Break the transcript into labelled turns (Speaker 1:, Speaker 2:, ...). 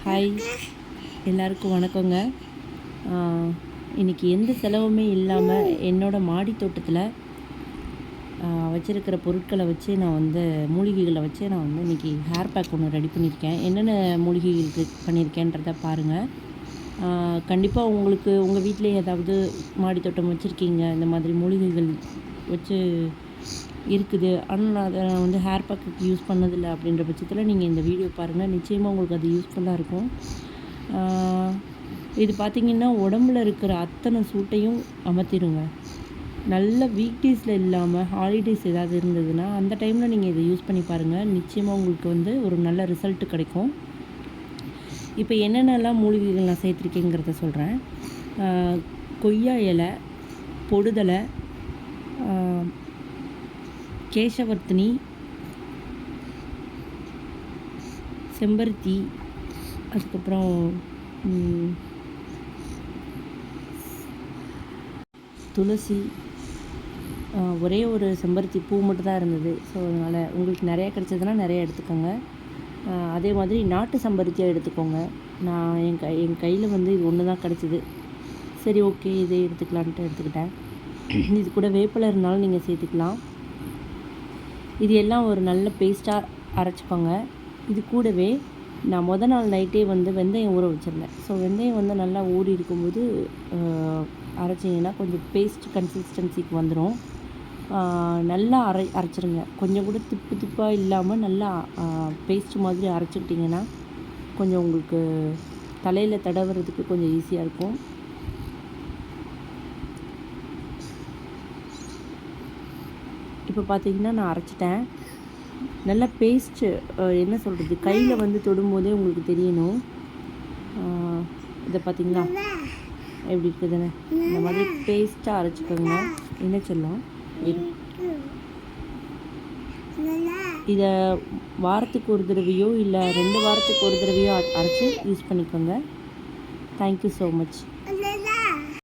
Speaker 1: Hi, எல்லாருக்கும் வணக்கங்க. இன்றைக்கி எந்த செலவுமே இல்லாமல் என்னோடய மாடி தோட்டத்தில் வச்சுருக்கிற பொருட்களை வச்சு நான் வந்து மூலிகைகளை வச்சு நான் வந்து இன்றைக்கி ஹேர் பேக் ஒன்று ரெடி பண்ணியிருக்கேன். என்னென்ன மூலிகைகளுக்கு பண்ணியிருக்கேன்றதை பாருங்கள். கண்டிப்பாக உங்களுக்கு உங்கள் வீட்டிலே ஏதாவது மாடி தோட்டம் வச்சுருக்கீங்க, இந்த மாதிரி மூலிகைகள் வச்சு இருக்குது, ஆனால் நான் அதை வந்து ஹேர் பேக்குக்கு யூஸ் பண்ணதில்லை அப்படின்ற பட்சத்தில் நீங்கள் இந்த வீடியோ பாருங்கள். நிச்சயமாக உங்களுக்கு அது யூஸ்ஃபுல்லாக இருக்கும். இது பார்த்திங்கன்னா உடம்புல இருக்கிற அத்தனை சூட்டையும் அமர்த்திடுங்க. நல்ல வீக் டேஸில் இல்லாமல் ஹாலிடேஸ் ஏதாவது இருந்ததுன்னா அந்த டைமில் நீங்கள் இதை யூஸ் பண்ணி பாருங்கள். நிச்சயமாக உங்களுக்கு வந்து ஒரு நல்ல ரிசல்ட்டு கிடைக்கும். இப்போ என்னென்னலாம் மூலிகைகள் நான் சேர்த்துருக்கேங்கிறத சொல்கிறேன். கொய்யா இலை, பொடுதலை, கேசவர்த்தினி, செம்பருத்தி, அதுக்கப்புறம் துளசி. ஒரே ஒரு செம்பருத்தி பூ மட்டும் தான் இருந்தது. ஸோ அதனால் உங்களுக்கு நிறையா கிடச்சதுன்னா நிறையா எடுத்துக்கோங்க. அதே மாதிரி நாட்டு செம்பருத்தியாக எடுத்துக்கோங்க. நான் என் கையில் வந்து இது ஒன்று தான் கிடச்சிது. சரி, ஓகே, இதே எடுத்துக்கலான்ட்டு எடுத்துக்கிட்டேன். இது கூட வேப்பிலை இருந்தாலும் நீங்கள் சேர்த்துக்கலாம். இது எல்லாம் ஒரு நல்ல பேஸ்ட்டாக அரைச்சிக்கோங்க. இது கூடவே நான் நாள் நைட்டே வந்து வெந்தயம் ஊற வச்சிருந்தேன். ஸோ வெந்தயம் வந்து நல்லா ஊறி இருக்கும்போது அரைச்சிங்கன்னா கொஞ்சம் பேஸ்ட் கன்சிஸ்டன்சிக்கு வந்துடும். நல்லா அரைச்சிருங்க. கொஞ்சம் கூட திப்பாக இல்லாமல் நல்லா பேஸ்ட் மாதிரி அரைச்சிக்கிட்டிங்கன்னா கொஞ்சம் உங்களுக்கு தலையில் தடவுறதுக்கு கொஞ்சம் ஈஸியாக இருக்கும். இப்போ பார்த்திங்கன்னா நான் அரைச்சிட்டேன். நல்லா பேஸ்ட்டு என்ன சொல்கிறது, கையில் வந்து தொடும்போதே உங்களுக்கு தெரியணும். இதை பார்த்திங்களா எப்படி இருக்குதுன்னு? இந்த மாதிரி பேஸ்ட்டாக அரைச்சிக்கோங்க. என்ன சொல்லலாம், இதை வாரத்துக்கு ஒரு தடவையோ இல்லை 2 வாரத்துக்கு ஒரு தடவையோ அரைச்சி யூஸ் பண்ணிக்கோங்க. Thank you so much.